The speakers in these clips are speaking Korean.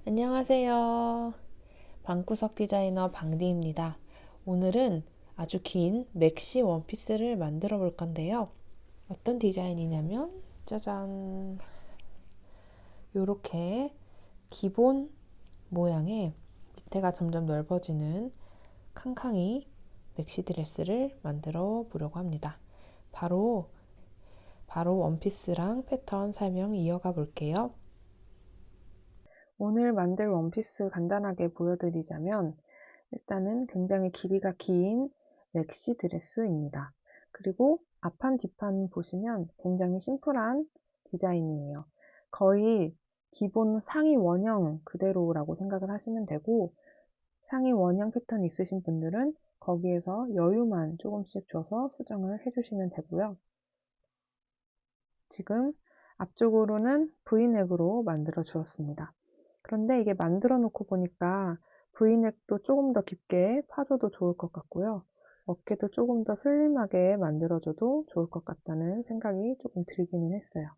안녕하세요. 방구석 디자이너 방디입니다. 오늘은 아주 긴 맥시 원피스를 만들어 볼 건데요. 어떤 디자인이냐면 짜잔, 요렇게 기본 모양의 밑에가 점점 넓어지는 캉캉이 맥시 드레스를 만들어 보려고 합니다. 바로 원피스랑 패턴 설명 이어가 볼게요. 오늘 만들 원피스 간단하게 보여드리자면 일단은 굉장히 길이가 긴 맥시 드레스입니다. 그리고 앞판 뒷판 보시면 굉장히 심플한 디자인이에요. 거의 기본 상의 원형 그대로라고 생각을 하시면 되고, 상의 원형 패턴 있으신 분들은 거기에서 여유만 조금씩 줘서 수정을 해주시면 되고요. 지금 앞쪽으로는 V넥으로 만들어 주었습니다. 그런데 이게 만들어 놓고 보니까 V넥도 조금 더 깊게 파줘도 좋을 것 같고요. 어깨도 조금 더 슬림하게 만들어줘도 좋을 것 같다는 생각이 조금 들기는 했어요.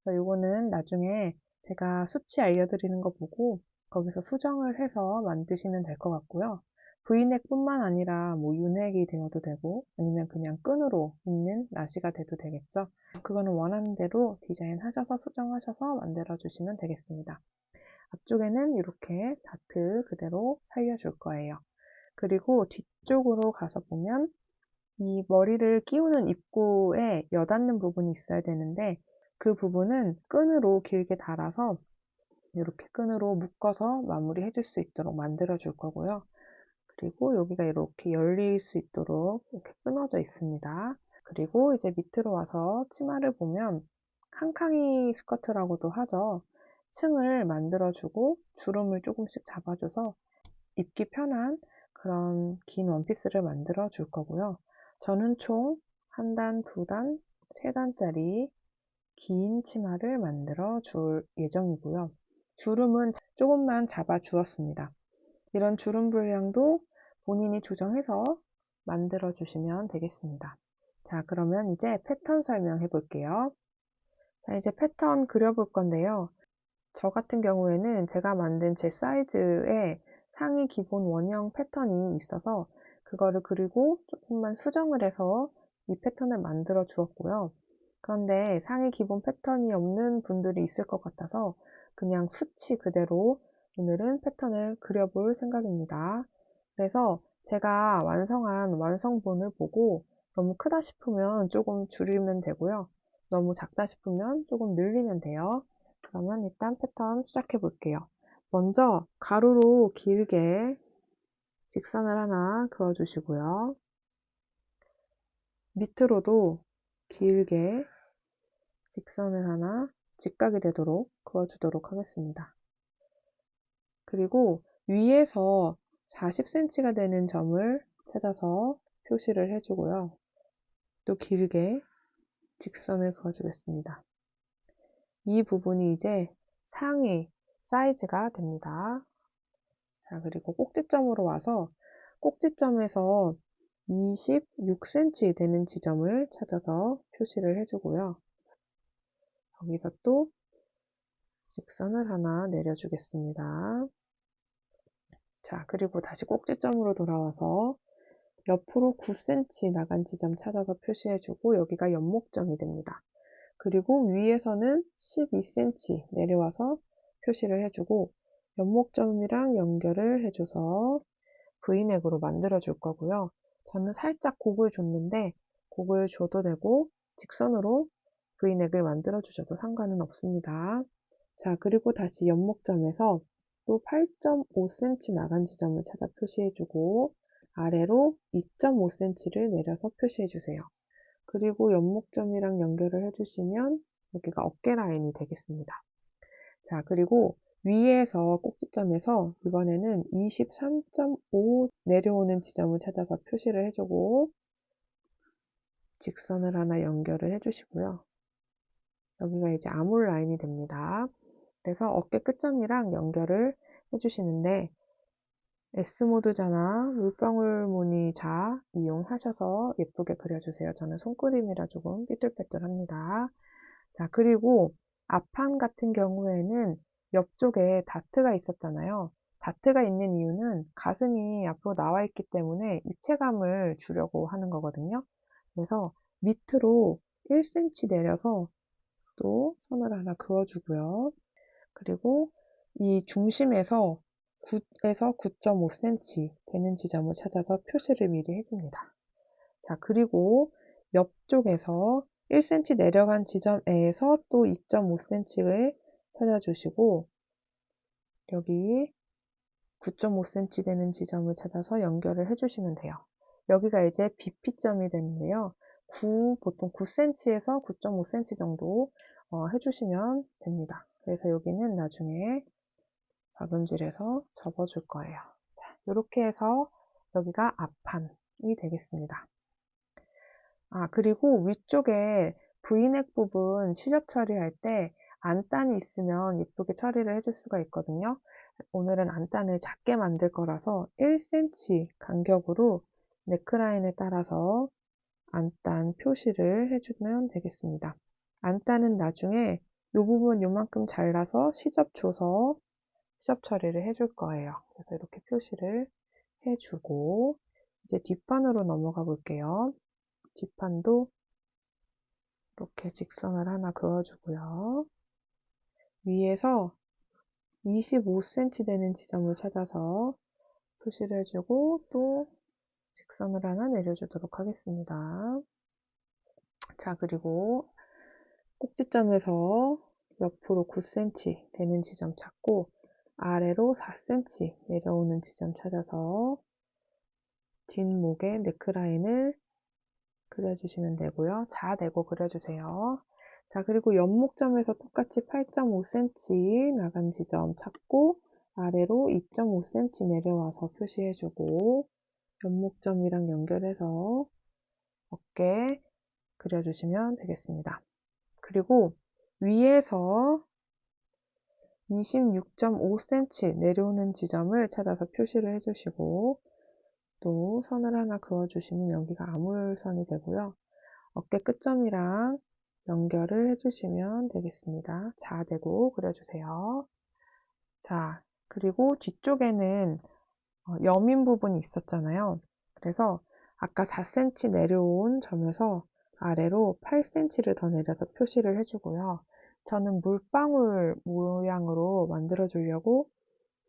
이거는 나중에 제가 수치 알려드리는 거 보고 거기서 수정을 해서 만드시면 될 것 같고요. V넥 뿐만 아니라 뭐 U넥이 되어도 되고 아니면 그냥 끈으로 입는 나시가 돼도 되겠죠. 그거는 원하는 대로 디자인 하셔서 수정하셔서 만들어 주시면 되겠습니다. 앞쪽에는 이렇게 다트 그대로 살려줄 거예요. 그리고 뒤쪽으로 가서 보면 이 머리를 끼우는 입구에 여닫는 부분이 있어야 되는데 그 부분은 끈으로 길게 달아서 이렇게 끈으로 묶어서 마무리해 줄 수 있도록 만들어 줄 거고요. 그리고 여기가 이렇게 열릴 수 있도록 이렇게 끊어져 있습니다. 그리고 이제 밑으로 와서 치마를 보면 칸칸이 스커트라고도 하죠. 층을 만들어주고 주름을 조금씩 잡아줘서 입기 편한 그런 긴 원피스를 만들어 줄 거고요. 저는 총 한 단, 두 단, 세 단짜리 긴 치마를 만들어 줄 예정이고요. 주름은 조금만 잡아 주었습니다. 이런 주름 분량도 본인이 조정해서 만들어 주시면 되겠습니다. 자, 그러면 이제 패턴 설명해 볼게요. 자, 이제 패턴 그려볼 건데요. 저 같은 경우에는 제가 만든 제 사이즈의 상의 기본 원형 패턴이 있어서 그거를 그리고 조금만 수정을 해서 이 패턴을 만들어 주었고요. 그런데 상의 기본 패턴이 없는 분들이 있을 것 같아서 그냥 수치 그대로 오늘은 패턴을 그려볼 생각입니다. 그래서 제가 완성한 완성본을 보고 너무 크다 싶으면 조금 줄이면 되고요. 너무 작다 싶으면 조금 늘리면 돼요. 그러면 일단 패턴 시작해 볼게요. 먼저 가로로 길게 직선을 하나 그어 주시고요. 밑으로도 길게 직선을 하나 직각이 되도록 그어 주도록 하겠습니다. 그리고 위에서 40cm가 되는 점을 찾아서 표시를 해주고요. 또 길게 직선을 그어 주겠습니다. 이 부분이 이제 상의 사이즈가 됩니다. 자, 그리고 꼭지점으로 와서 꼭지점에서 26cm 되는 지점을 찾아서 표시를 해주고요. 여기서 또 직선을 하나 내려주겠습니다. 자, 그리고 다시 꼭지점으로 돌아와서 옆으로 9cm 나간 지점 찾아서 표시해주고 여기가 연목점이 됩니다. 그리고 위에서는 12cm 내려와서 표시를 해주고 연목점이랑 연결을 해줘서 V넥으로 만들어 줄 거고요. 저는 살짝 곡을 줬는데 곡을 줘도 되고 직선으로 V넥을 만들어 주셔도 상관은 없습니다. 자, 그리고 다시 연목점에서 또 8.5cm 나간 지점을 찾아 표시해주고 아래로 2.5cm를 내려서 표시해주세요. 그리고 연목점이랑 연결을 해주시면 여기가 어깨 라인이 되겠습니다. 자, 그리고 위에서 꼭지점에서 이번에는 23.5 내려오는 지점을 찾아서 표시를 해주고 직선을 하나 연결을 해주시고요. 여기가 이제 아몰 라인이 됩니다. 그래서 어깨 끝점이랑 연결을 해주시는데 S모드자나 물방울 무늬 자 이용하셔서 예쁘게 그려주세요. 저는 손그림이라 조금 삐뚤빼뚤합니다. 자, 그리고 앞판 같은 경우에는 옆쪽에 다트가 있었잖아요. 다트가 있는 이유는 가슴이 앞으로 나와 있기 때문에 입체감을 주려고 하는 거거든요. 그래서 밑으로 1cm 내려서 또 선을 하나 그어주고요. 그리고 이 중심에서 9에서 9.5cm 되는 지점을 찾아서 표시를 미리 해줍니다. 자, 그리고 옆쪽에서 1cm 내려간 지점에서 또 2.5cm를 찾아주시고 여기 9.5cm 되는 지점을 찾아서 연결을 해주시면 돼요. 여기가 이제 BP점이 되는데요. 보통 9cm에서 9.5cm 정도 해주시면 됩니다. 그래서 여기는 나중에 박음질해서 접어줄 거예요. 자, 이렇게 해서 여기가 앞판이 되겠습니다. 그리고 위쪽에 V넥 부분 시접 처리할 때 안단이 있으면 예쁘게 처리를 해줄 수가 있거든요. 오늘은 안단을 작게 만들 거라서 1cm 간격으로 네크라인에 따라서 안단 표시를 해주면 되겠습니다. 안단은 나중에 이 부분 요만큼 잘라서 시접 줘서 시접 처리를 해줄 거예요. 그래서 이렇게 표시를 해주고 이제 뒷판으로 넘어가 볼게요. 뒷판도 이렇게 직선을 하나 그어주고요. 위에서 25cm 되는 지점을 찾아서 표시를 해주고 또 직선을 하나 내려주도록 하겠습니다. 자, 그리고 꼭지점에서 옆으로 9cm 되는 지점 찾고 아래로 4cm 내려오는 지점 찾아서 뒷목의 네크라인을 그려주시면 되고요. 자대고 그려주세요. 자, 그리고 옆목점에서 똑같이 8.5cm 나간 지점 찾고 아래로 2.5cm 내려와서 표시해주고 옆목점이랑 연결해서 어깨 그려주시면 되겠습니다. 그리고 위에서 26.5cm 내려오는 지점을 찾아서 표시를 해주시고 또 선을 하나 그어주시면 여기가 아물선이 되고요. 어깨 끝점이랑 연결을 해주시면 되겠습니다. 자대고 그려주세요. 자, 그리고 뒤쪽에는 여민 부분이 있었잖아요. 그래서 아까 4cm 내려온 점에서 아래로 8cm를 더 내려서 표시를 해주고요. 저는 물방울 모양으로 만들어 주려고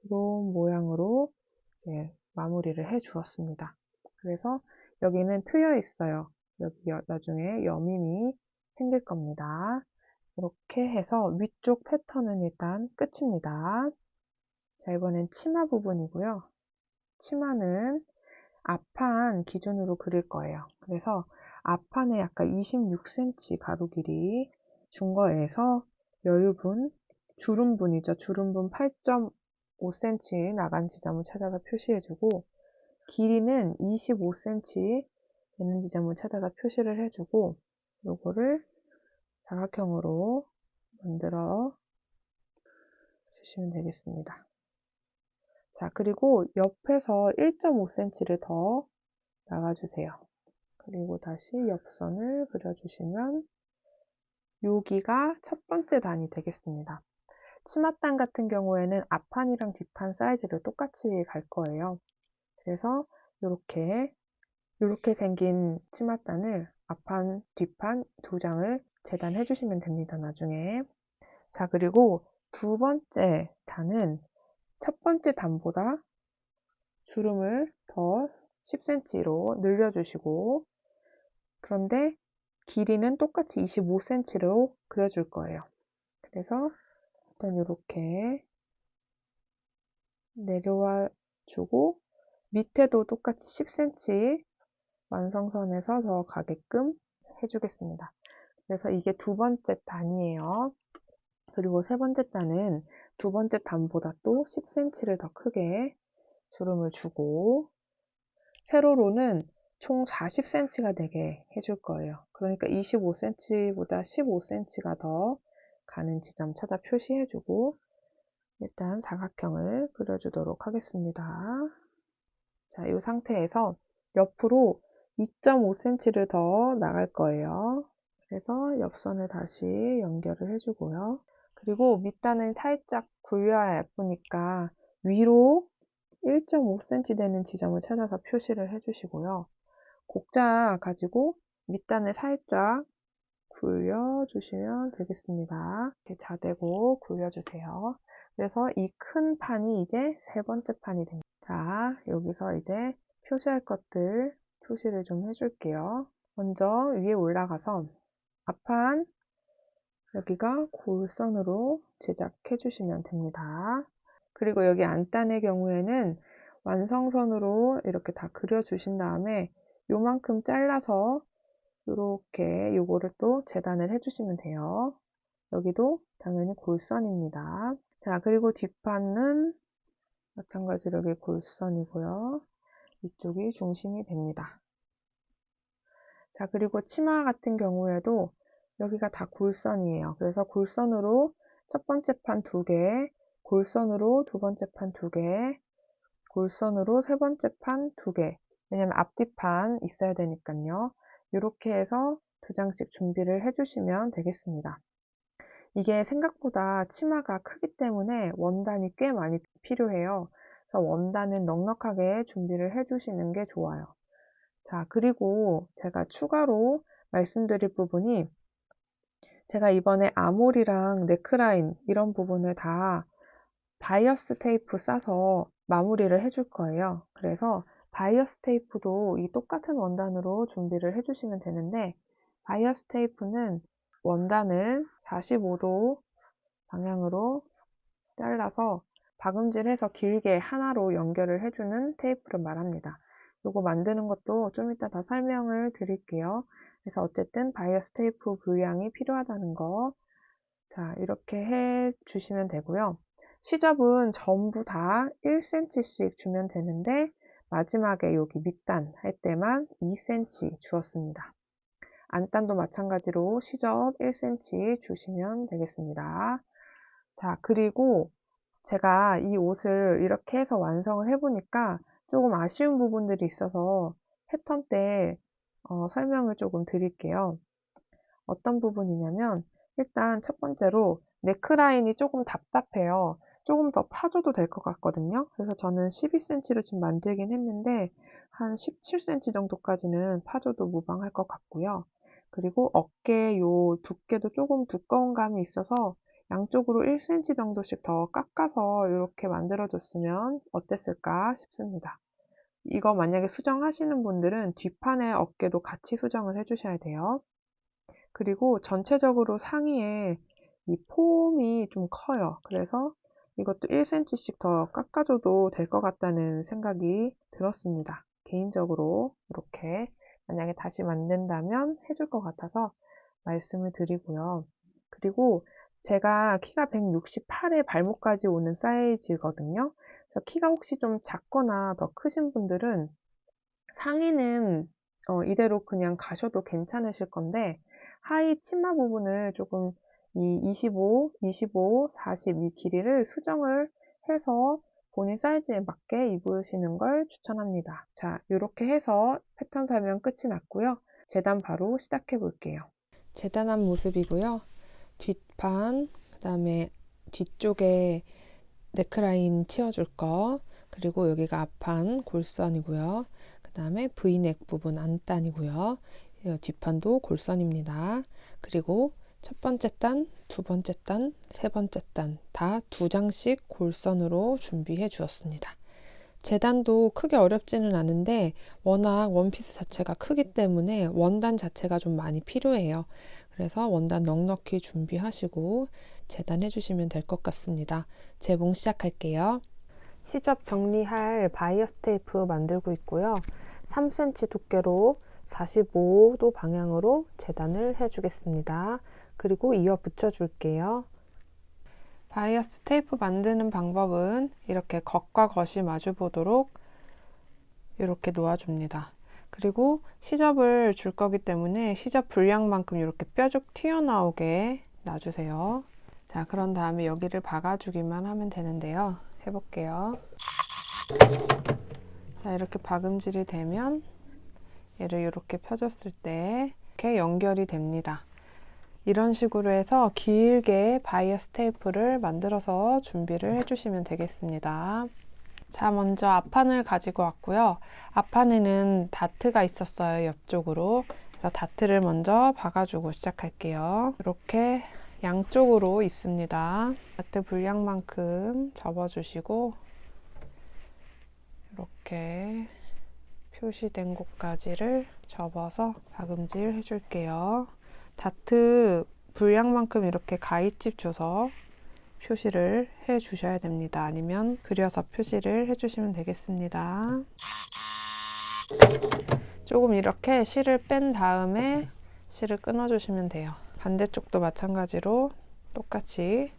이런 모양으로 이제 마무리를 해 주었습니다. 그래서 여기는 트여 있어요. 여기 나중에 여밈이 생길 겁니다. 이렇게 해서 위쪽 패턴은 일단 끝입니다. 자, 이번엔 치마 부분이고요. 치마는 앞판 기준으로 그릴 거예요. 그래서 앞판에 아까 26cm 가로 길이 준 거에서 여유분, 주름분이죠. 주름분 8.5cm 나간 지점을 찾아서 표시해주고 길이는 25cm 되는 지점을 찾아서 표시를 해주고 요거를 사각형으로 만들어 주시면 되겠습니다. 자, 그리고 옆에서 1.5cm를 더 나가주세요. 그리고 다시 옆선을 그려주시면 여기가 첫 번째 단이 되겠습니다. 치맛단 같은 경우에는 앞판이랑 뒷판 사이즈를 똑같이 갈 거예요. 그래서 이렇게 생긴 치맛단을 앞판, 뒷판 두 장을 재단해 주시면 됩니다. 나중에. 자, 그리고 두 번째 단은 첫 번째 단보다 주름을 더 10cm로 늘려주시고 그런데 길이는 똑같이 25cm로 그려줄 거예요. 그래서 일단 이렇게 내려와 주고 밑에도 똑같이 10cm 완성선에서 더 가게끔 해주겠습니다. 그래서 이게 두 번째 단이에요. 그리고 세 번째 단은 두 번째 단보다 또 10cm를 더 크게 주름을 주고 세로로는 총 40cm가 되게 해줄 거예요. 그러니까 25cm보다 15cm가 더 가는 지점 찾아 표시해주고 일단 사각형을 그려주도록 하겠습니다. 자, 이 상태에서 옆으로 2.5cm를 더 나갈 거예요. 그래서 옆선을 다시 연결을 해주고요. 그리고 밑단은 살짝 굴려야 예쁘니까 위로 1.5cm 되는 지점을 찾아서 표시를 해주시고요. 곡자 가지고 밑단을 살짝 굴려주시면 되겠습니다. 이렇게 자대고 굴려주세요. 그래서 이 큰 판이 이제 세 번째 판이 됩니다. 자, 여기서 이제 표시할 것들 표시를 좀 해줄게요. 먼저 위에 올라가서 앞판 여기가 골선으로 제작해 주시면 됩니다. 그리고 여기 안단의 경우에는 완성선으로 이렇게 다 그려 주신 다음에 요만큼 잘라서 이렇게 요거를 또 재단을 해 주시면 돼요. 여기도 당연히 골선입니다. 자, 그리고 뒷판은 마찬가지로 여기 골선이고요. 이쪽이 중심이 됩니다. 자, 그리고 치마 같은 경우에도 여기가 다 골선이에요. 그래서 골선으로 첫 번째 판 2개, 골선으로 두 번째 판 2개, 골선으로 세 번째 판 2개. 왜냐면 앞뒤판 있어야 되니까요. 이렇게 해서 2장씩 준비를 해주시면 되겠습니다. 이게 생각보다 치마가 크기 때문에 원단이 꽤 많이 필요해요. 그래서 원단은 넉넉하게 준비를 해주시는 게 좋아요. 자, 그리고 제가 추가로 말씀드릴 부분이 제가 이번에 아몰이랑 네크라인 이런 부분을 다 바이어스 테이프 싸서 마무리를 해줄 거예요. 그래서 바이어스 테이프도 이 똑같은 원단으로 준비를 해주시면 되는데 바이어스 테이프는 원단을 45도 방향으로 잘라서 박음질해서 길게 하나로 연결을 해주는 테이프를 말합니다. 이거 만드는 것도 좀 이따 더 설명을 드릴게요. 그래서 어쨌든 바이어스 테이프 분량이 필요하다는 거, 자, 이렇게 해 주시면 되고요. 시접은 전부 다 1cm씩 주면 되는데 마지막에 여기 밑단 할 때만 2cm 주었습니다. 안단도 마찬가지로 시접 1cm 주시면 되겠습니다. 자, 그리고 제가 이 옷을 이렇게 해서 완성을 해보니까 조금 아쉬운 부분들이 있어서 패턴 때 설명을 조금 드릴게요. 어떤 부분이냐면 일단 첫 번째로 네크라인이 조금 답답해요. 조금 더 파줘도 될 것 같거든요. 그래서 저는 12cm로 지금 만들긴 했는데 한 17cm 정도까지는 파줘도 무방할 것 같고요. 그리고 어깨 요 두께도 조금 두꺼운 감이 있어서 양쪽으로 1cm 정도씩 더 깎아서 이렇게 만들어줬으면 어땠을까 싶습니다. 이거 만약에 수정하시는 분들은 뒷판에 어깨도 같이 수정을 해주셔야 돼요. 그리고 전체적으로 상의에 이 폼이 좀 커요. 그래서 이것도 1cm씩 더 깎아줘도 될 것 같다는 생각이 들었습니다. 개인적으로 이렇게 만약에 다시 만든다면 해줄 것 같아서 말씀을 드리고요. 그리고 제가 키가 168에 발목까지 오는 사이즈거든요. 그래서 키가 혹시 좀 작거나 더 크신 분들은 상의는 이대로 그냥 가셔도 괜찮으실 건데 하의 치마 부분을 조금 이 25, 25, 40 이 길이를 수정을 해서 본인 사이즈에 맞게 입으시는 걸 추천합니다. 자, 이렇게 해서 패턴 설명 끝이 났고요. 재단 바로 시작해 볼게요. 재단한 모습이고요. 뒷판, 그 다음에 뒤쪽에 넥라인 치워줄 거, 그리고 여기가 앞판 골선이고요. 그 다음에 V넥 부분 안단이고요. 뒷판도 골선입니다. 그리고 첫 번째 단, 두 번째 단, 세 번째 단 다 2장씩 골선으로 준비해 주었습니다. 재단도 크게 어렵지는 않은데 워낙 원피스 자체가 크기 때문에 원단 자체가 좀 많이 필요해요. 그래서 원단 넉넉히 준비하시고 재단해 주시면 될 것 같습니다. 재봉 시작할게요. 시접 정리할 바이어스 테이프 만들고 있고요. 3cm 두께로 45도 방향으로 재단을 해주겠습니다. 그리고 이어 붙여줄게요. 바이어스 테이프 만드는 방법은 이렇게 겉과 겉이 마주 보도록 이렇게 놓아줍니다. 그리고 시접을 줄 거기 때문에 시접 분량만큼 이렇게 뼈죽 튀어나오게 놔주세요. 자, 그런 다음에 여기를 박아주기만 하면 되는데요. 해볼게요. 자, 이렇게 박음질이 되면 얘를 이렇게 펴줬을 때 이렇게 연결이 됩니다. 이런 식으로 해서 길게 바이어스 테이프를 만들어서 준비를 해주시면 되겠습니다. 자, 먼저 앞판을 가지고 왔고요. 앞판에는 다트가 있었어요, 옆쪽으로. 그래서 다트를 먼저 박아주고 시작할게요. 이렇게 양쪽으로 있습니다. 다트 분량만큼 접어주시고 이렇게 표시된 곳까지를 접어서 박음질 해줄게요. 다트 분량만큼 이렇게 가위집 줘서 표시를 해 주셔야 됩니다. 아니면 그려서 표시를 해 주시면 되겠습니다. 조금 이렇게 실을 뺀 다음에 실을 끊어 주시면 돼요. 반대쪽도 마찬가지로 똑같이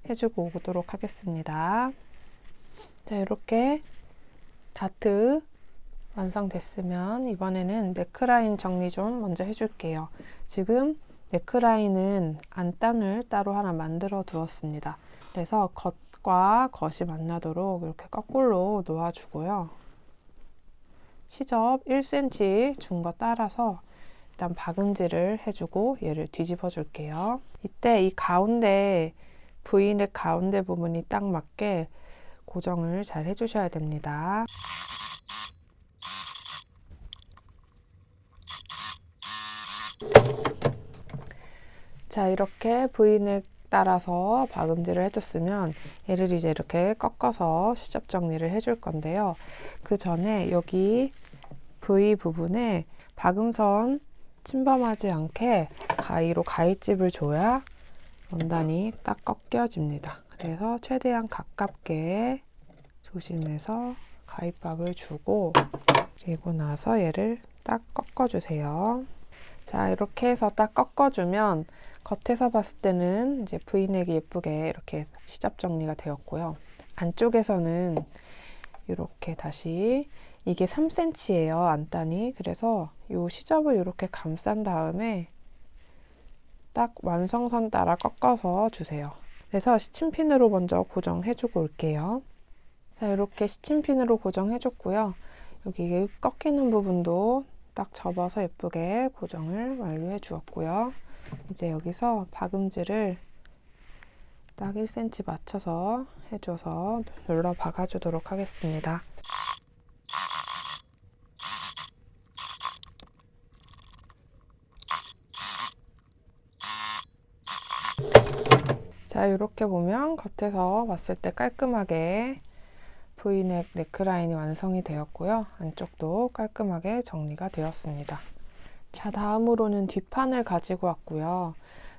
해주고 오도록 하겠습니다. 자, 이렇게 다트 완성됐으면 이번에는 넥라인 정리 좀 먼저 해줄게요. 지금 넥라인은 안단을 따로 하나 만들어 두었습니다. 그래서 겉과 겉이 만나도록 이렇게 거꾸로 놓아주고요. 시접 1cm 준 거 따라서 일단 박음질을 해주고 얘를 뒤집어 줄게요. 이때 이 가운데 V넥 가운데 부분이 딱 맞게 고정을 잘 해주셔야 됩니다. 자, 이렇게 V넥 따라서 박음질을 해줬으면 얘를 이제 이렇게 꺾어서 시접 정리를 해줄 건데요. 그 전에 여기 V 부분에 박음선 침범하지 않게 가위로 가위집을 줘야 원단이 딱 꺾여집니다. 그래서 최대한 가깝게 조심해서 가위밥을 주고 그리고 나서 얘를 딱 꺾어주세요. 자, 이렇게 해서 딱 꺾어주면 겉에서 봤을 때는 이제 V넥이 예쁘게 이렇게 시접 정리가 되었고요. 안쪽에서는 이렇게 다시 이게 3cm예요, 안단이. 그래서 이 시접을 이렇게 감싼 다음에 딱 완성선 따라 꺾어서 주세요. 그래서 시침핀으로 먼저 고정해주고 올게요. 자, 이렇게 시침핀으로 고정해줬고요. 여기 꺾이는 부분도 딱 접어서 예쁘게 고정을 완료해 주었고요. 이제 여기서 박음질을 딱 1cm 맞춰서 해줘서 눌러 박아주도록 하겠습니다. 자, 이렇게 보면 겉에서 봤을 때 깔끔하게 V넥 넥라인이 완성이 되었고요. 안쪽도 깔끔하게 정리가 되었습니다. 자, 다음으로는 뒷판을 가지고 왔고요.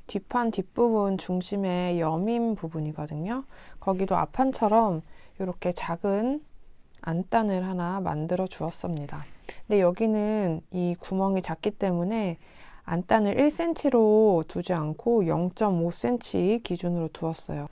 뒷판 뒷부분 중심에 여민 부분이거든요. 거기도 앞판처럼 이렇게 작은 안단을 하나 만들어 주었습니다. 근데 여기는 이 구멍이 작기 때문에 안단을 1cm로 두지 않고 0.5cm 기준으로 두었어요.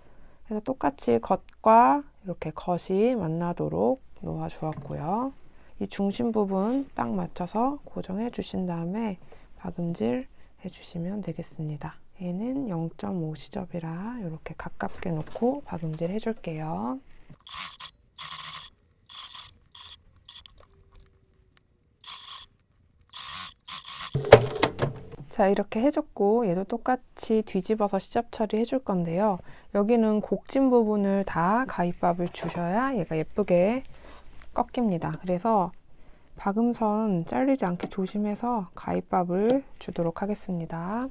그래서 똑같이 겉과 이렇게 겉이 만나도록 놓아 주었고요. 이 중심 부분 딱 맞춰서 고정해 주신 다음에 박음질 해주시면 되겠습니다. 얘는 0.5 시접이라 이렇게 가깝게 놓고 박음질 해줄게요. 자, 이렇게 해줬고 얘도 똑같이 뒤집어서 시접 처리 해줄 건데요. 여기는 곡진 부분을 다 가위밥을 주셔야 얘가 예쁘게 꺾입니다. 그래서 박음선 잘리지 않게 조심해서 가위밥을 주도록 하겠습니다.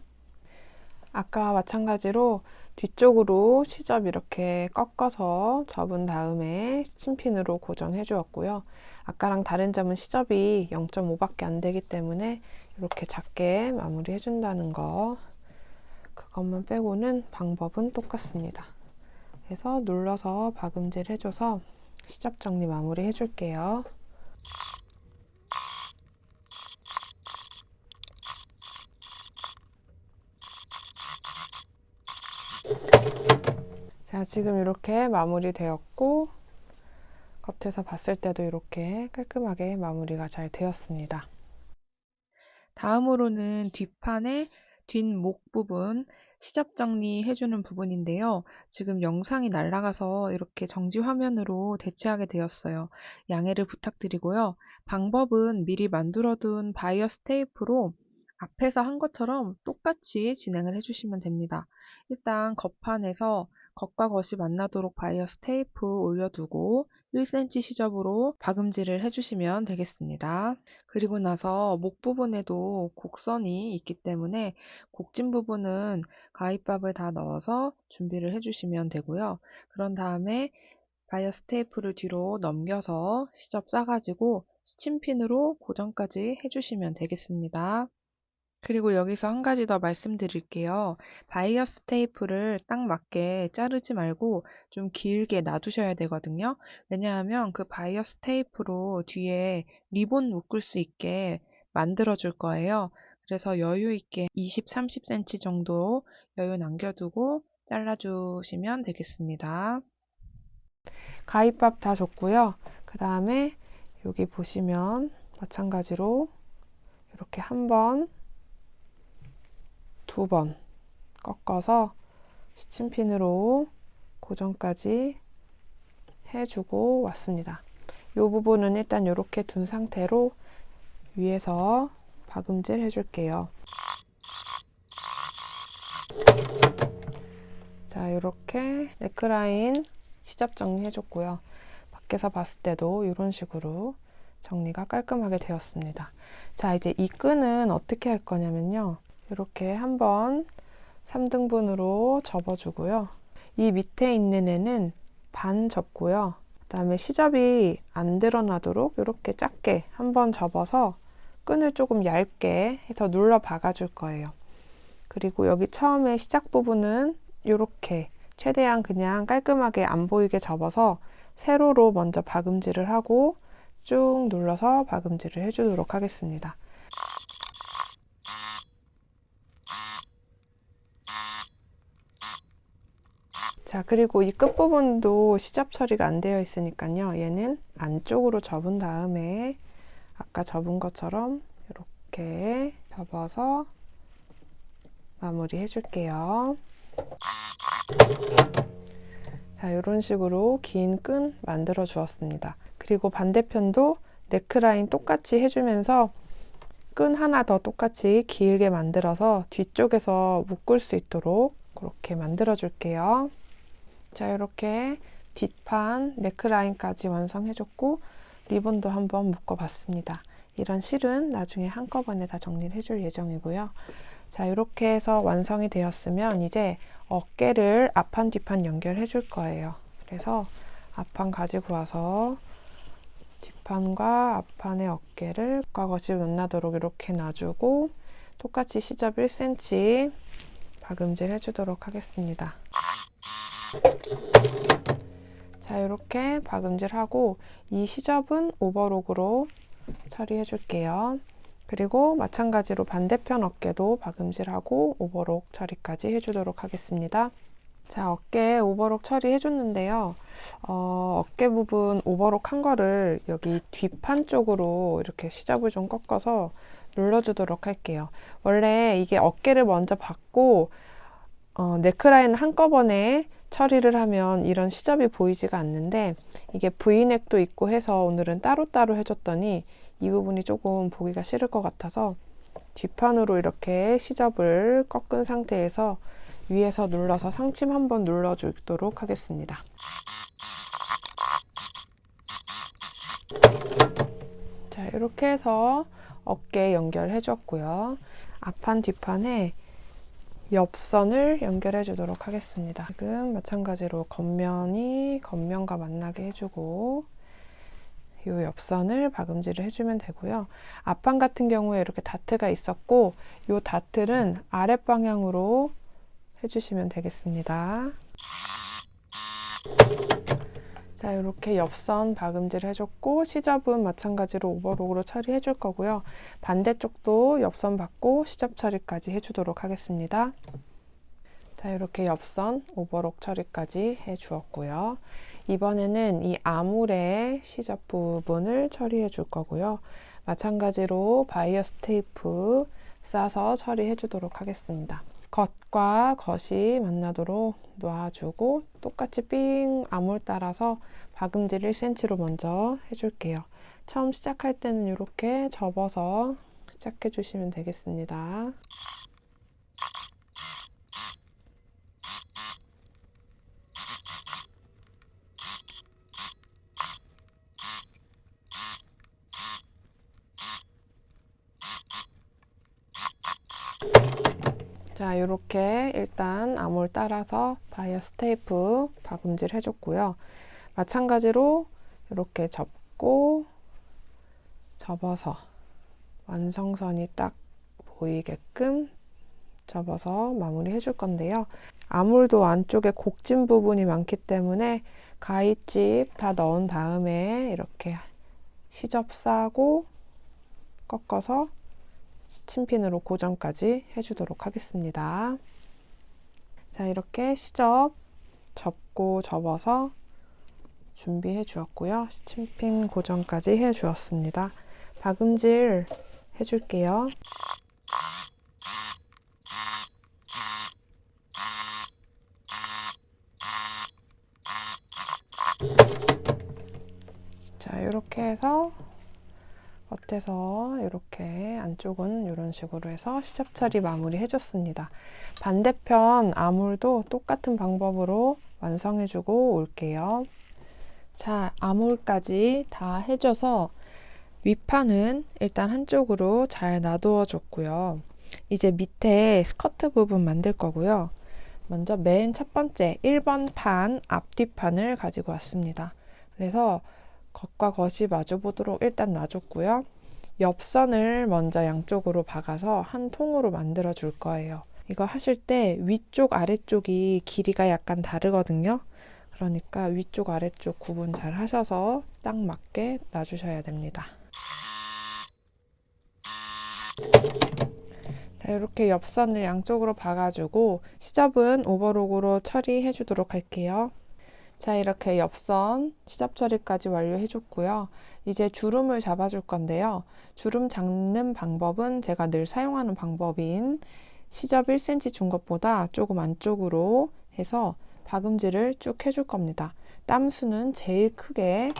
아까 마찬가지로 뒤쪽으로 시접 이렇게 꺾어서 접은 다음에 시침핀으로 고정해 주었고요. 아까랑 다른 점은 시접이 0.5밖에 안 되기 때문에 이렇게 작게 마무리 해준다는 거, 그것만 빼고는 방법은 똑같습니다. 그래서 눌러서 박음질 해줘서 시접 정리 마무리 해줄게요. 자, 지금 이렇게 마무리 되었고 겉에서 봤을 때도 이렇게 깔끔하게 마무리가 잘 되었습니다. 다음으로는 뒷판의 뒷목 부분 시접 정리 해주는 부분인데요. 지금 영상이 날아가서 이렇게 정지 화면으로 대체하게 되었어요. 양해를 부탁드리고요. 방법은 미리 만들어둔 바이어스 테이프로 앞에서 한 것처럼 똑같이 진행을 해주시면 됩니다. 일단 겉판에서 겉과 겉이 만나도록 바이어스 테이프 올려두고 1cm 시접으로 박음질을 해주시면 되겠습니다. 그리고 나서 목 부분에도 곡선이 있기 때문에 곡진 부분은 가위밥을 다 넣어서 준비를 해주시면 되고요. 그런 다음에 바이어스 테이프를 뒤로 넘겨서 시접 싸가지고 스친핀으로 고정까지 해주시면 되겠습니다. 그리고 여기서 한 가지 더 말씀드릴게요. 바이어스 테이프를 딱 맞게 자르지 말고 좀 길게 놔두셔야 되거든요. 왜냐하면 그 바이어스 테이프로 뒤에 리본 묶을 수 있게 만들어 줄 거예요. 그래서 여유 있게 20, 30cm 정도 여유 남겨두고 잘라주시면 되겠습니다. 가위밥 다 줬고요. 그 다음에 여기 보시면 마찬가지로 이렇게 한 번, 두 번 꺾어서 스친핀으로 고정까지 해주고 왔습니다. 이 부분은 일단 이렇게 둔 상태로 위에서 박음질 해줄게요. 자, 이렇게 네크라인 시접 정리해줬고요. 밖에서 봤을 때도 이런 식으로 정리가 깔끔하게 되었습니다. 자, 이제 이 끈은 어떻게 할 거냐면요. 이렇게 한번 3등분으로 접어주고요. 이 밑에 있는 애는 반 접고요. 그 다음에 시접이 안 드러나도록 이렇게 작게 한번 접어서 끈을 조금 얇게 해서 눌러 박아줄 거예요. 그리고 여기 처음에 시작 부분은 이렇게 최대한 그냥 깔끔하게 안 보이게 접어서 세로로 먼저 박음질을 하고 쭉 눌러서 박음질을 해주도록 하겠습니다. 자, 그리고 이 끝부분도 시접 처리가 안 되어 있으니까요. 얘는 안쪽으로 접은 다음에 아까 접은 것처럼 이렇게 접어서 마무리 해줄게요. 자, 이런 식으로 긴 끈 만들어 주었습니다. 그리고 반대편도 네크라인 똑같이 해주면서 끈 하나 더 똑같이 길게 만들어서 뒤쪽에서 묶을 수 있도록 그렇게 만들어 줄게요. 자, 이렇게 뒷판 네크라인까지 완성해줬고 리본도 한번 묶어봤습니다. 이런 실은 나중에 한꺼번에 다 정리를 해줄 예정이고요. 자, 이렇게 해서 완성이 되었으면 이제 어깨를 앞판 뒷판 연결해 줄 거예요. 그래서 앞판 가지고 와서 뒷판과 앞판의 어깨를 겉과 겉이 만나도록 이렇게 놔주고 똑같이 시접 1cm 박음질 해주도록 하겠습니다. 자, 이렇게 박음질하고 이 시접은 오버록으로 처리해 줄게요. 그리고 마찬가지로 반대편 어깨도 박음질하고 오버록 처리까지 해주도록 하겠습니다. 자, 어깨 오버록 처리해 줬는데요. 어깨 부분 오버록 한 거를 여기 뒷판 쪽으로 이렇게 시접을 좀 꺾어서 눌러주도록 할게요. 원래 이게 어깨를 먼저 받고 네크라인 한꺼번에 처리를 하면 이런 시접이 보이지가 않는데 이게 V넥도 있고 해서 오늘은 따로따로 해줬더니 이 부분이 조금 보기가 싫을 것 같아서 뒷판으로 이렇게 시접을 꺾은 상태에서 위에서 눌러서 상침 한번 눌러주도록 하겠습니다. 자, 이렇게 해서 어깨 연결해 줬고요. 앞판 뒷판에 옆선을 연결해 주도록 하겠습니다. 지금 마찬가지로 겉면과 만나게 해주고 이 옆선을 박음질을 해주면 되고요. 앞판 같은 경우에 이렇게 다트가 있었고 이 다트는 아랫방향으로 해주시면 되겠습니다. 자, 이렇게 옆선 박음질 해줬고 시접은 마찬가지로 오버록으로 처리해 줄 거고요. 반대쪽도 옆선 받고 시접 처리까지 해주도록 하겠습니다. 자, 이렇게 옆선 오버록 처리까지 해 주었고요. 이번에는 이 아물의 시접 부분을 처리해 줄 거고요. 마찬가지로 바이어스 테이프 싸서 처리해 주도록 하겠습니다. 겉과 겉이 만나도록 놔주고 똑같이 삥 아물 따라서 박음질 1cm로 먼저 해줄게요. 처음 시작할 때는 이렇게 접어서 짝 해주시면 되겠습니다. 자, 이렇게 일단 암홀 따라서 바이어스 테이프 박음질 해줬고요. 마찬가지로 이렇게 접고 접어서 완성선이 딱 보이게끔 접어서 마무리 해줄 건데요. 암홀도 안쪽에 곡진 부분이 많기 때문에 가위집 다 넣은 다음에 이렇게 시접 싸고 꺾어서 스친핀으로 고정까지 해주도록 하겠습니다. 자, 이렇게 시접 접고 접어서 준비해 주었고요. 스친핀 고정까지 해 주었습니다. 박음질 해줄게요. 자, 이렇게 해서 겉에서 이렇게 안쪽은 이런 식으로 해서 시접 처리 마무리 해줬습니다. 반대편 암홀도 똑같은 방법으로 완성해주고 올게요. 자, 암홀까지 다 해줘서 윗판은 일단 한쪽으로 잘 놔두어 줬고요. 이제 밑에 스커트 부분 만들 거고요. 먼저 맨 첫 번째 1번 판 앞뒤판을 가지고 왔습니다. 그래서 겉과 겉이 마주 보도록 일단 놔줬고요. 옆선을 먼저 양쪽으로 박아서 한 통으로 만들어 줄 거예요. 이거 하실 때 위쪽 아래쪽이 길이가 약간 다르거든요. 그러니까 위쪽 아래쪽 구분 잘 하셔서 딱 맞게 놔주셔야 됩니다. 자, 이렇게 옆선을 양쪽으로 박아주고 시접은 오버록으로 처리해 주도록 할게요. 자, 이렇게 옆선 시접 처리까지 완료해 줬고요. 이제 주름을 잡아줄 건데요. 주름 잡는 방법은 제가 늘 사용하는 방법인 시접 1cm 준 것보다 조금 안쪽으로 해서 박음질을 쭉 해줄 겁니다. 땀수는 제일 크게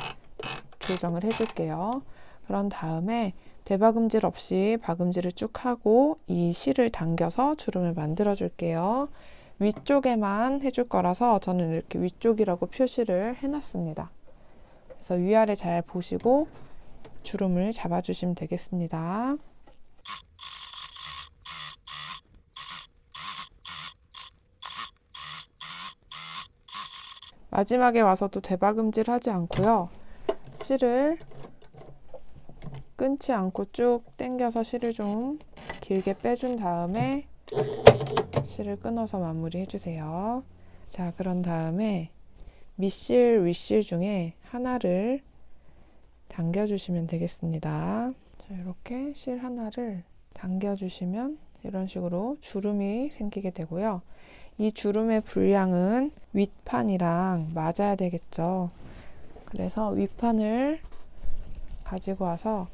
조정을 해줄게요. 그런 다음에 되박음질 없이 박음질을 쭉 하고 이 실을 당겨서 주름을 만들어 줄게요. 위쪽에만 해줄 거라서 저는 이렇게 위쪽이라고 표시를 해놨습니다. 그래서 위아래 잘 보시고 주름을 잡아주시면 되겠습니다. 마지막에 와서도 되박음질 하지 않고요. 실을 끊지 않고 쭉 당겨서 실을 좀 길게 빼준 다음에 실을 끊어서 마무리 해주세요. 자, 그런 다음에 밑실, 윗실 중에 하나를 당겨주시면 되겠습니다. 자, 이렇게 실 하나를 당겨주시면 이런 식으로 주름이 생기게 되고요. 이 주름의 분량은 윗판이랑 맞아야 되겠죠. 그래서 윗판을 가지고 와서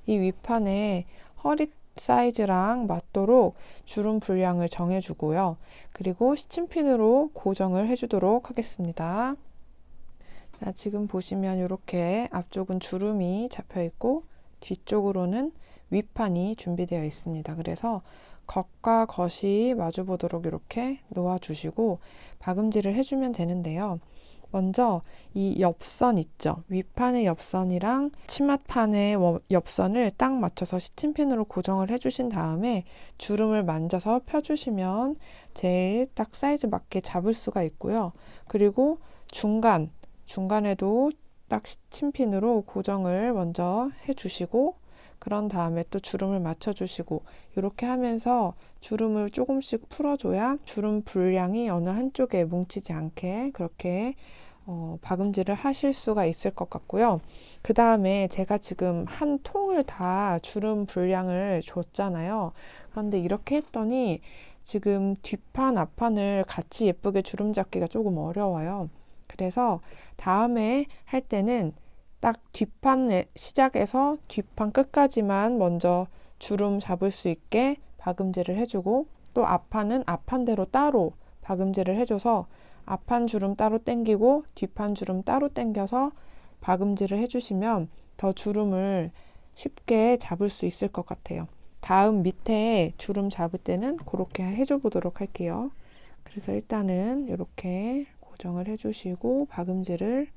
이 윗판에 허리 사이즈랑 맞도록 주름 분량을 정해주고요. 그리고 스친핀으로 고정을 해주도록 하겠습니다. 자, 지금 보시면 이렇게 앞쪽은 주름이 잡혀 있고 뒤쪽으로는 윗판이 준비되어 있습니다. 그래서 겉과 겉이 마주 보도록 이렇게 놓아주시고 박음질을 해주면 되는데요. 먼저 이 옆선 있죠. 윗판의 옆선이랑 치맛판의 옆선을 딱 맞춰서 스친핀으로 고정을 해주신 다음에 주름을 만져서 펴주시면 제일 딱 사이즈 맞게 잡을 수가 있고요. 그리고 중간에도 딱 스친핀으로 고정을 먼저 해주시고 그런 다음에 또 주름을 맞춰주시고 이렇게 하면서 주름을 조금씩 풀어줘야 주름 분량이 어느 한쪽에 뭉치지 않게 그렇게 박음질을 하실 수가 있을 것 같고요. 그 다음에 제가 지금 한 통을 다 주름 분량을 줬잖아요. 그런데 이렇게 했더니 지금 뒷판, 앞판을 같이 예쁘게 주름 잡기가 조금 어려워요. 그래서 다음에 할 때는 딱 뒷판 시작에서 뒷판 끝까지만 먼저 주름 잡을 수 있게 박음질을 해주고 또 앞판은 앞판대로 따로 박음질을 해줘서 앞판 주름 따로 당기고 뒷판 주름 따로 당겨서 박음질을 해주시면 더 주름을 쉽게 잡을 수 있을 것 같아요. 다음 밑에 주름 잡을 때는 그렇게 해줘 보도록 할게요. 그래서 일단은 이렇게 고정을 해주시고 박음질을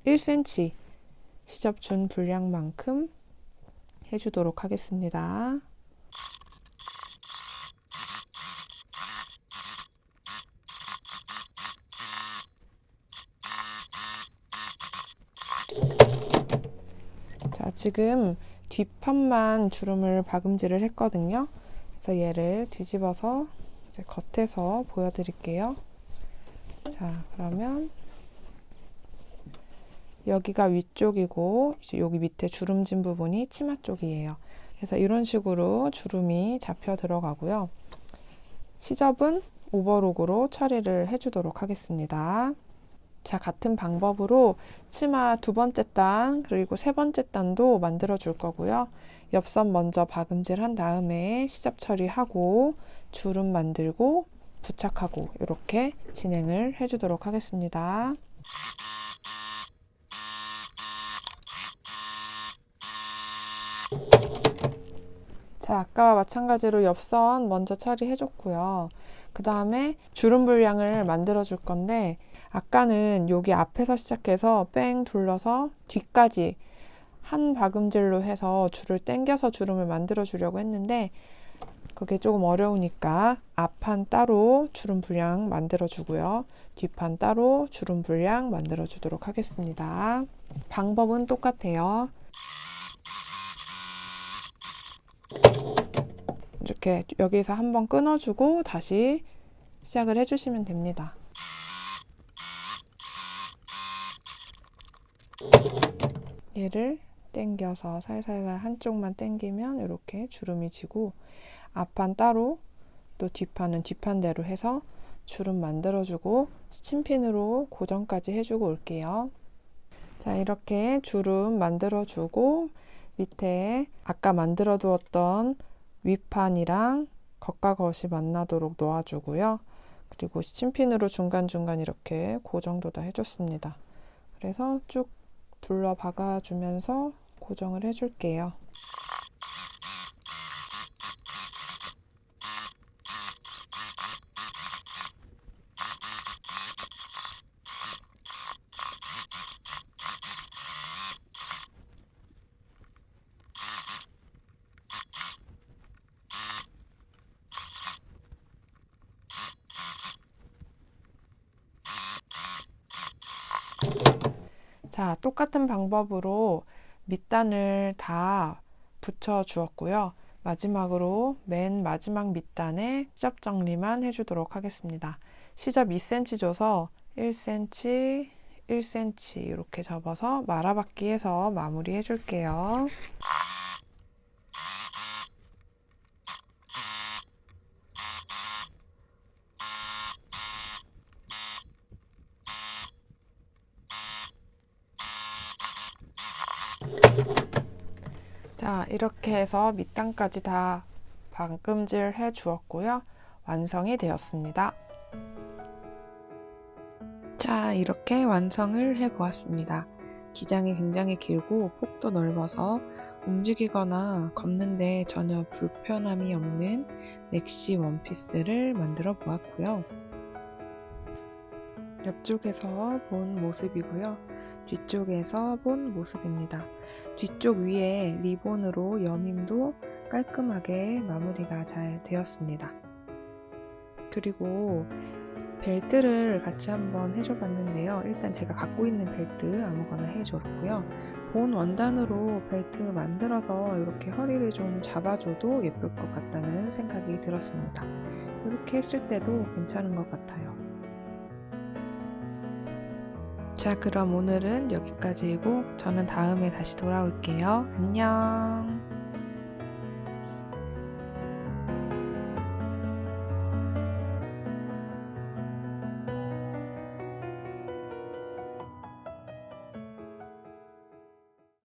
1cm 시접 준 분량만큼 해주도록 하겠습니다. 자, 지금 뒷판만 주름을 박음질을 했거든요. 그래서 얘를 뒤집어서 이제 겉에서 보여드릴게요. 자, 그러면 여기가 위쪽이고 이제 여기 밑에 주름진 부분이 치마 쪽이에요. 그래서 이런 식으로 주름이 잡혀 들어가고요. 시접은 오버록으로 처리를 해주도록 하겠습니다. 자, 같은 방법으로 치마 두 번째 단 그리고 세 번째 단도 만들어 줄 거고요. 옆선 먼저 박음질 한 다음에 시접 처리하고 주름 만들고 부착하고 이렇게 진행을 해주도록 하겠습니다. 자, 아까와 마찬가지로 옆선 먼저 처리해줬고요. 그 다음에 주름 분량을 만들어 줄 건데 아까는 여기 앞에서 시작해서 뺑 둘러서 뒤까지 한 박음질로 해서 줄을 당겨서 주름을 만들어 주려고 했는데 그게 조금 어려우니까 앞판 따로 주름 분량 만들어 주고요. 뒷판 따로 주름 분량 만들어 주도록 하겠습니다. 방법은 똑같아요. 이렇게 여기서 한번 끊어주고 다시 시작을 해주시면 됩니다. 얘를 당겨서 살살살 한쪽만 당기면 이렇게 주름이 지고 앞판 따로 또 뒷판은 뒷판대로 해서 주름 만들어주고 스친핀으로 고정까지 해주고 올게요. 자, 이렇게 주름 만들어주고 밑에 아까 만들어 두었던 윗판이랑 겉과 겉이 만나도록 놓아주고요. 그리고 스친핀으로 중간중간 이렇게 고정도 다 해줬습니다. 그래서 쭉 둘러 박아주면서 고정을 해줄게요. 자, 똑같은 방법으로 밑단을 다 붙여 주었고요. 마지막으로 맨 마지막 밑단에 시접 정리만 해주도록 하겠습니다. 시접 2cm 줘서 1cm, 1cm 이렇게 접어서 말아받기 해서 마무리 해줄게요. 자, 이렇게 해서 밑단까지 다 박음질 해 주었고요. 완성이 되었습니다. 자, 이렇게 완성을 해 보았습니다. 기장이 굉장히 길고 폭도 넓어서 움직이거나 걷는데 전혀 불편함이 없는 맥시 원피스를 만들어 보았고요. 옆쪽에서 본 모습이고요. 뒤쪽에서 본 모습입니다. 뒤쪽 위에 리본으로 여밈도 깔끔하게 마무리가 잘 되었습니다. 그리고 벨트를 같이 한번 해줘 봤는데요. 일단 제가 갖고 있는 벨트 아무거나 해줬고요. 본 원단으로 벨트 만들어서 이렇게 허리를 좀 잡아줘도 예쁠 것 같다는 생각이 들었습니다. 이렇게 했을 때도 괜찮은 것 같아요. 자, 그럼 오늘은 여기까지이고 저는 다음에 다시 돌아올게요. 안녕.